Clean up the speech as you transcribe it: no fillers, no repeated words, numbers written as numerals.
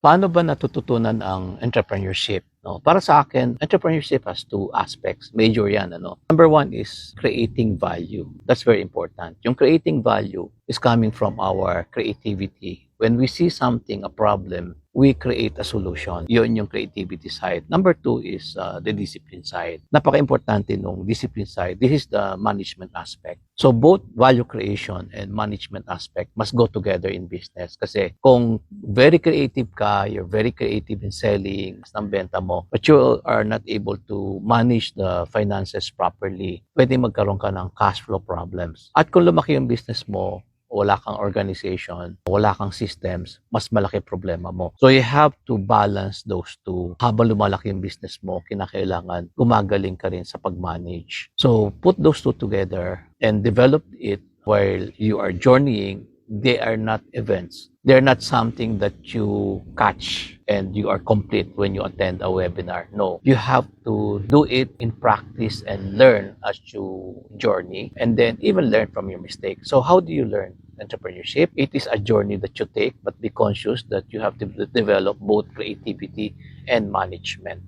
Paano ba natututunan ang entrepreneurship? No? Para sa akin, entrepreneurship has two aspects. Major yan. Ano? Number one is creating value. That's very important. Yung creating value is coming from our creativity. When we see something, a problem, we create a solution. Yun yung creativity side. Number two is the discipline side. Napaka-importante nung discipline side. This is the management aspect. So both value creation and management aspect must go together in business. Kasi kung very creative ka, you're very creative in selling, ng benta mo, but you are not able to manage the finances properly, pwede magkaroon ka ng cash flow problems. At kung lumaki yung business mo, wala kang organization, wala kang systems, mas malaki problema mo. So you have to balance those two. Habang lumalaki yung business mo, kinakailangan gumagaling ka rin sa pag-manage. So put those two together and develop it while you are journeying. They are not events. They're not something that you catch and you are complete when you attend a webinar. No, you have to do it in practice and learn as you journey and then even learn from your mistakes. So how do you learn entrepreneurship? It is a journey that you take, but be conscious that you have to develop both creativity and management.